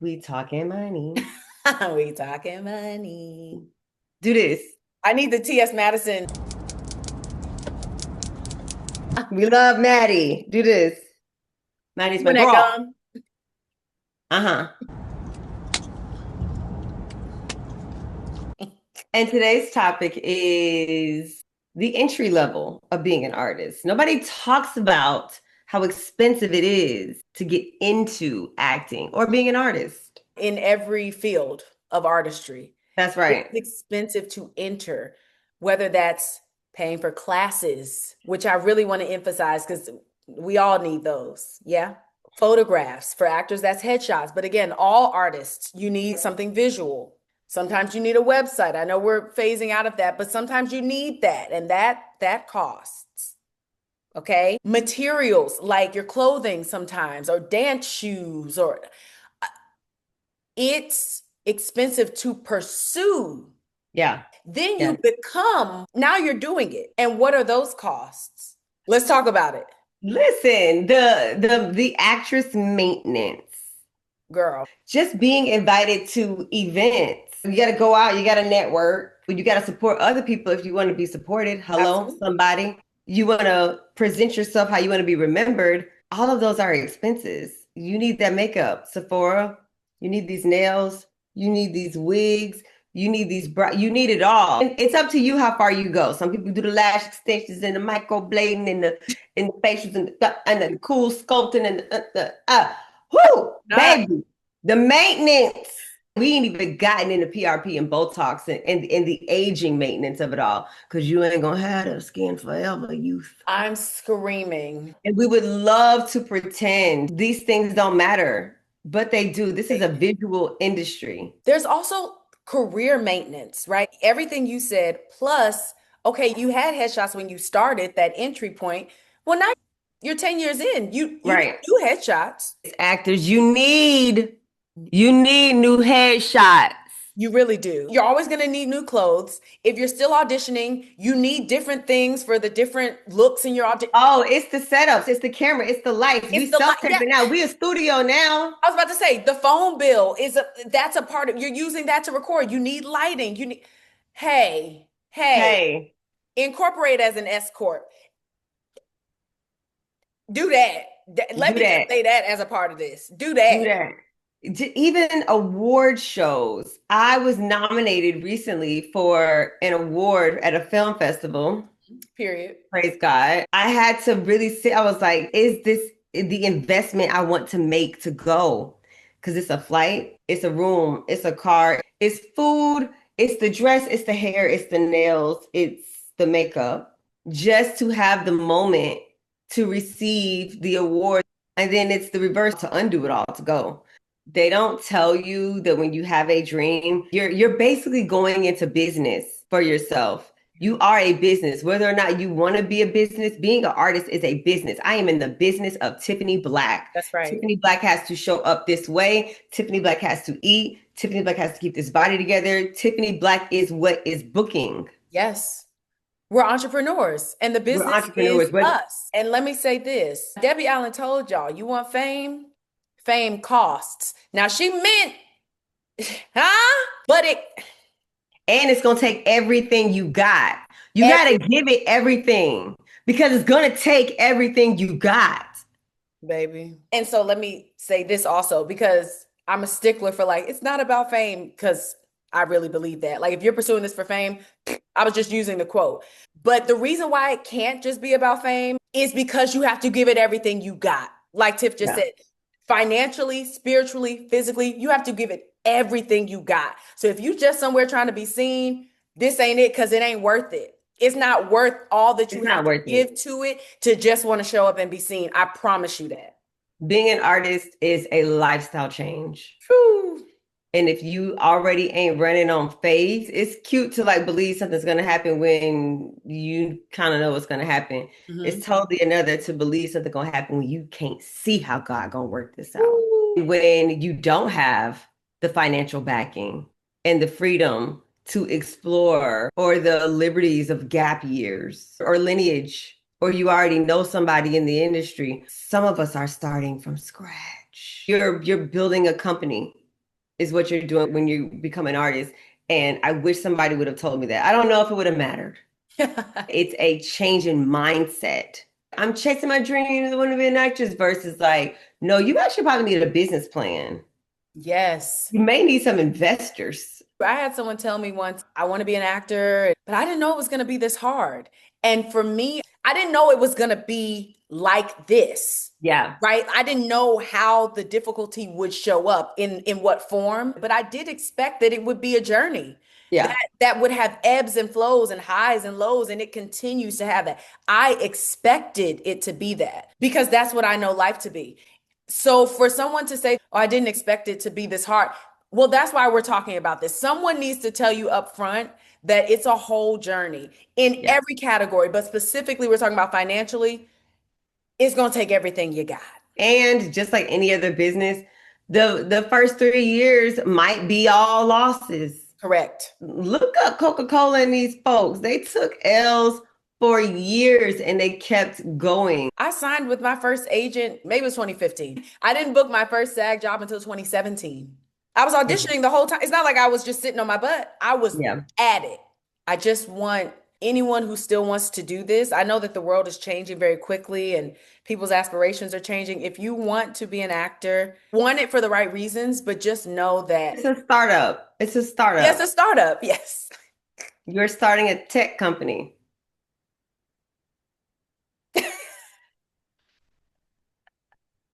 We talking money. We talking money. Do this. I need the T.S. Madison We love Maddie. Do this. Maddie's my when that girl. gum. Uh-huh. And today's topic is the entry level of being an artist. Nobody talks about how expensive it is to get into acting or being an artist. In every field of artistry. That's It's right. expensive to enter, whether that's paying for classes, which I really want to emphasize because we all need those. Yeah. Photographs for actors, that's headshots. But again, all artists, you need something visual. Sometimes you need a website. I know we're phasing out of that, but sometimes you need that, and that costs. Okay. Materials like your clothing sometimes, or dance shoes, or it's expensive to pursue. Yeah. Then Yeah. you become, now you're doing it. And what are those costs? Let's talk about it, Listen, the actress maintenance. girl. Just being invited to events. You got to go out, you got to network, you got to support other people if you want to be supported. Hello, Absolutely. somebody. You want to present yourself how you want to be remembered. All of those are expenses. You need that makeup, Sephora. You need these nails. You need these wigs. You need you need it all. And it's up to you how far you go. Some people do the lash extensions and the microblading and the facials and the cool sculpting and whoo, Not baby. The maintenance. We ain't even gotten into PRP and Botox and the aging maintenance of it all. Cause you ain't gonna have that skin forever, youth. I'm screaming. And we would love to pretend these things don't matter, but they do. This is a visual industry. There's also career maintenance, right? Everything you said, plus, okay, you had headshots when you started that entry point. Well, now you're 10 years in. You don't Right. do headshots. Actors, you need new headshots. You really do. You're always going to need new clothes. If you're still auditioning, you need different things for the different looks in your audition. Oh, it's the setups, it's the camera, it's the lights. It's We the like, yeah. self-taping now. We a studio now. I was about to say the phone bill is that's a part of you're using that to record. You need lighting. You need hey, Hey, incorporate as an escort. Do that. Let do me just that. say that as a part of this. Do Do that. that. Even award shows. I was nominated recently for an award at a film festival. Period. Praise God. I had to really sit. I was like, is this the investment I want to make to go? Because it's a flight, it's a room, it's a car, it's food, it's the dress, it's the hair, it's the nails, it's the makeup. Just to have the moment to receive the award. And then it's the reverse to undo it all to go. They don't tell you that when you have a dream, you're basically going into business for yourself. You are a business, whether or not you want to be a business. Being an artist is a business. I am in the business of Tiffany Black. That's right. Tiffany Black has to show up this way. Tiffany Black has to eat. Tiffany Black has to keep this body together. Tiffany Black is what is booking. Yes. We're entrepreneurs and the We're business is entrepreneurs, but us. And let me say this. Debbie Allen told y'all, you want fame? Fame costs. Now she meant, huh? But it, and it's gonna take everything you got. You gotta every give it everything because it's gonna take everything you got. baby. And so let me say this also because I'm a stickler for like, it's not about fame because I really believe that. Like, if you're pursuing this for fame, I was just using the quote. But the reason why it can't just be about fame is because you have to give it everything you got. Like Tiff just Yeah. said, financially, spiritually, physically, you have to give it everything you got. So if you just somewhere trying to be seen, this ain't it because it ain't worth it. It's not worth all that It's you have not to worth it. give to it to just want to show up and be seen. I promise you that. Being an artist is a lifestyle change. Whew. And if you already ain't running on faith, it's cute to like believe something's gonna happen when you kind of know what's gonna happen. Mhm. It's totally another to believe something gonna happen when you can't see how God gonna work this out. Woo. When you don't have the financial backing and the freedom to explore or the liberties of gap years or lineage, or you already know somebody in the industry, some of us are starting from scratch. You're building a company. is what you're doing when you become an artist. And I wish somebody would have told me that. I don't know if it would have mattered. It's a change in mindset. I'm chasing my dreams. I want to be an actress versus like, no, you actually probably need a business plan. Yes. You may need some investors. I had someone tell me once, I want to be an actor, but I didn't know it was going to be this hard. And for me, I didn't know it was going to be like this. Yeah. Right? I didn't know how the difficulty would show up in what form, but I did expect that it would be a journey. Yeah. That would have ebbs and flows and highs and lows, and it continues to have that. I expected it to be that because that's what I know life to be. So for someone to say, "Oh, I didn't expect it to be this hard," well, that's why we're talking about this. Someone needs to tell you up front that it's a whole journey in Yeah. every category, but specifically, we're talking about financially. It's going to take everything you got. And just like any other business, the first 3 years might be all losses. Correct. Look up Coca-Cola and these folks. They took L's for years and they kept going. I signed with my first agent, maybe it was 2015. I didn't book my first SAG job until 2017. I was auditioning the whole time. It's not like I was just sitting on my butt. I was Yeah. at it. I just want anyone who still wants to do this. I know that the world is changing very quickly and people's aspirations are changing. If you want to be an actor, want it for the right reasons, but just know that It's a startup. It's a startup. yes, a startup. Yes. You're starting a tech company.